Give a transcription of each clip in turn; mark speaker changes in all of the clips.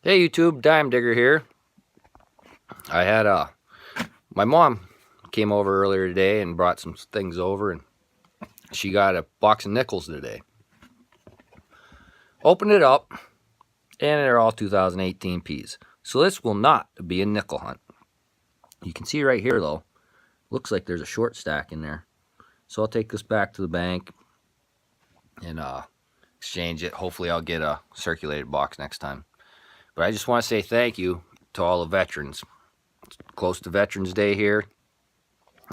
Speaker 1: Hey YouTube, Dime Digger here. I had my mom came over earlier today and brought some things over, and she got a box of nickels today. Opened it up, and they're all 2018 Ps. So this will not be a nickel hunt. You can see right here though, looks like there's a short stack in there. So I'll take this back to the bank and exchange it. Hopefully I'll get a circulated box next time. But I just want to say thank you to all the veterans. It's close to Veterans Day here,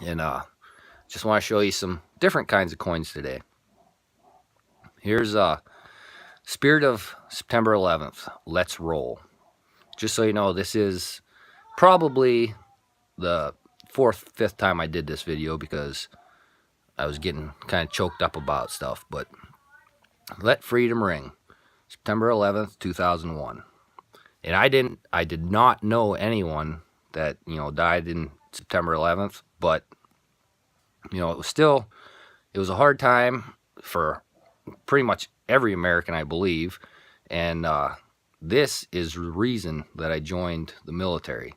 Speaker 1: and just want to show you some different kinds of coins today. Here's Spirit of September 11th. Let's roll. Just so you know, this is probably the fifth time I did this video because I was getting kind of choked up about stuff. But let freedom ring. September 11th, 2001. And I did not know anyone that, died in September 11th, but it was a hard time for pretty much every American, I believe. And this is the reason that I joined the military.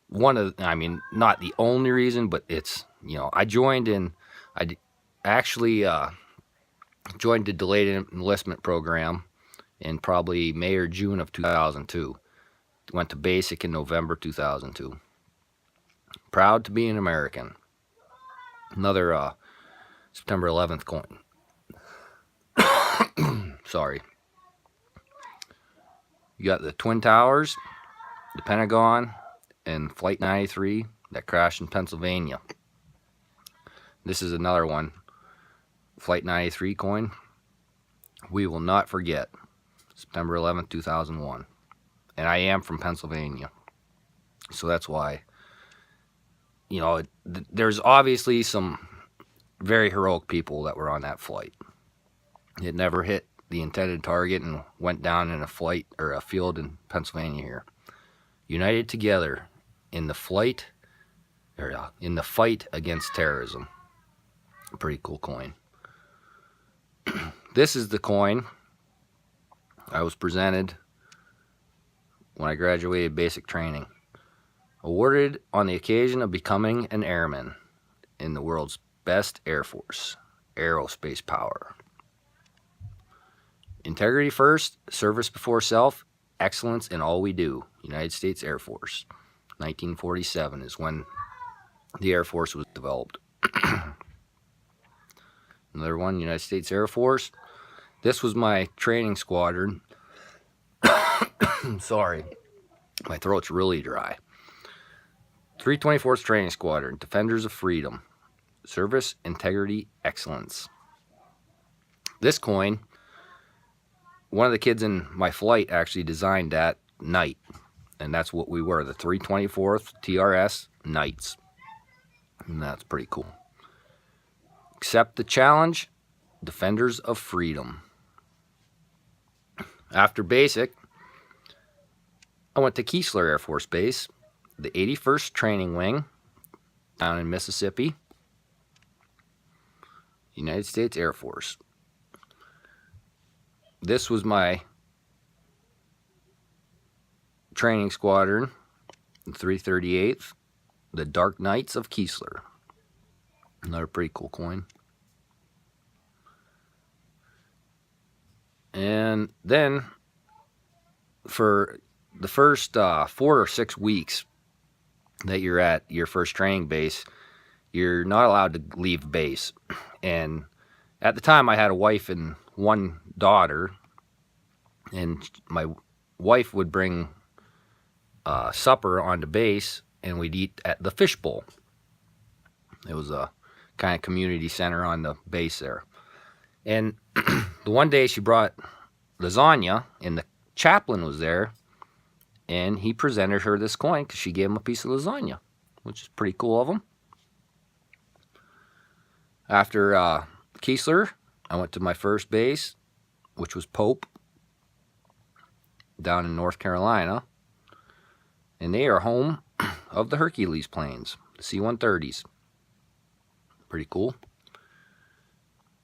Speaker 1: Not the only reason, but it's, I actually joined the delayed enlistment program in probably May or June of 2002. Went to basic in November 2002. Proud to be an American. Another September 11th coin. Sorry. You got the Twin Towers, the Pentagon, and Flight 93 that crashed in Pennsylvania. This is another one. Flight 93 coin. We will not forget. September 11th, 2001. And I am from Pennsylvania. So that's why, there's obviously some very heroic people that were on that flight. It never hit the intended target and went down in a flight or a field in Pennsylvania here. United together in the fight against terrorism. A pretty cool coin. This is the coin I was presented when I graduated basic training. Awarded on the occasion of becoming an airman in the world's best Air Force, aerospace power. Integrity first, service before self, excellence in all we do. United States Air Force. 1947 is when the Air Force was developed. Another one, United States Air Force. This was my training squadron. Sorry, my throat's really dry. 324th Training Squadron, Defenders of Freedom. Service, integrity, excellence. This coin, one of the kids in my flight actually designed that night. And that's what we were, the 324th TRS Knights. And that's pretty cool. Accept the challenge, Defenders of Freedom. After basic, I went to Keesler Air Force Base, the 81st Training Wing, down in Mississippi, United States Air Force. This was my training squadron, the 338th, the Dark Knights of Keesler. Another pretty cool coin. And then for the first 4 or 6 weeks that you're at your first training base, you're not allowed to leave base. And at the time I had a wife and one daughter, and my wife would bring supper onto base, and we'd eat at the fishbowl. It was a kind of community center on the base there. And the one day she brought lasagna, and the chaplain was there, and he presented her this coin because she gave him a piece of lasagna, which is pretty cool of him. After Keesler, I went to my first base, which was Pope, down in North Carolina. And they are home of the Hercules planes, the C-130s. Pretty cool.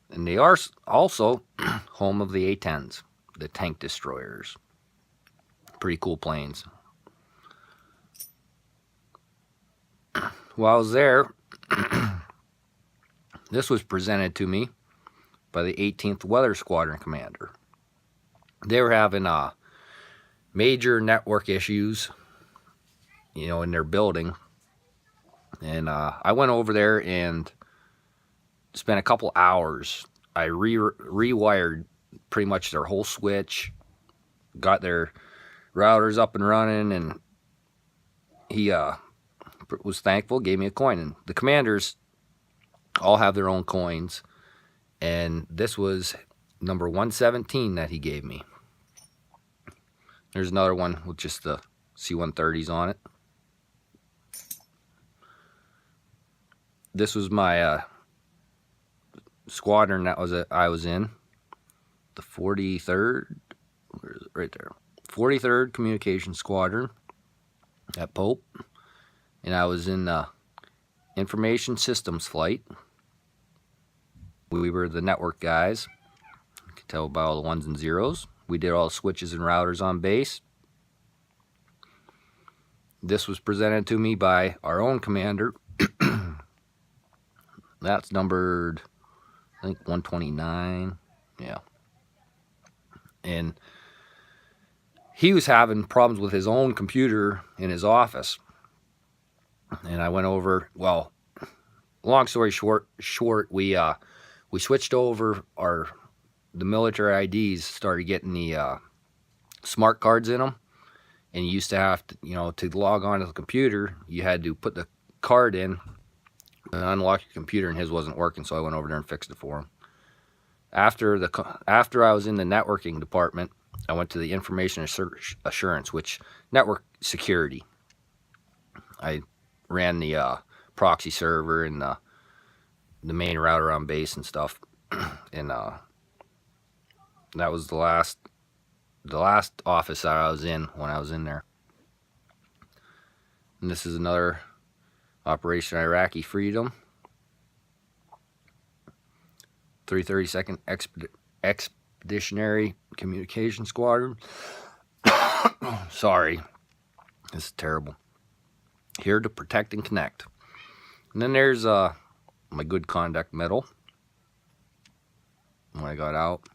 Speaker 1: And they are also home of the A-10s, the tank destroyers. Pretty cool planes. While I was there, this was presented to me by the 18th Weather Squadron Commander. They were having major network issues, in their building. And I went over there and spent a couple hours. I rewired pretty much their whole switch, got their routers up and running, and he was thankful, gave me a coin. And the commanders all have their own coins, and this was number 117 that he gave me. There's another one with just the C-130s on it. This was my squadron that I was in, the 43rd, where is it? Right there, 43rd Communication Squadron at Pope, and I was in the Information Systems Flight. We were the network guys. You can tell by all the ones and zeros. We did all the switches and routers on base. This was presented to me by our own commander. That's numbered, I think, 129. Yeah. And he was having problems with his own computer in his office. And I went over, well, long story short, we switched over the military IDs, started getting the smart cards in them. And you used to have to, to log on to the computer, you had to put the card in and unlock your computer, and his wasn't working, so I went over there and fixed it for him. After I was in the networking department, I went to the information assurance, which network security. I ran the proxy server and the main router on base and stuff, and that was the last office that I was in when I was in there. And this is another Operation Iraqi Freedom, 332nd Expeditionary Communication Squadron. Sorry, this is terrible. Here to protect and connect. And then there's my good conduct medal when I got out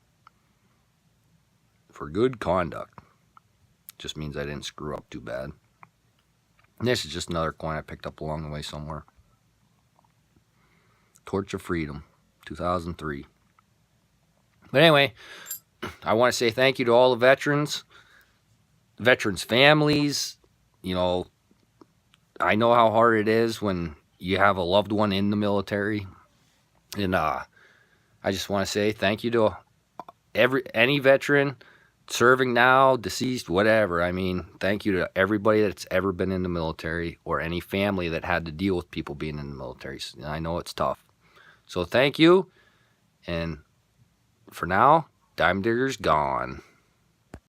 Speaker 1: for good conduct. Just means I didn't screw up too bad. And this is just another coin I picked up along the way somewhere. Torch of Freedom, 2003. But anyway, I want to say thank you to all the veterans families. I know how hard it is when you have a loved one in the military. And I just want to say thank you to any veteran, serving now, deceased, whatever. I mean, thank you to everybody that's ever been in the military, or any family that had to deal with people being in the military. I know it's tough. So thank you. And for now, Dime Digger's gone.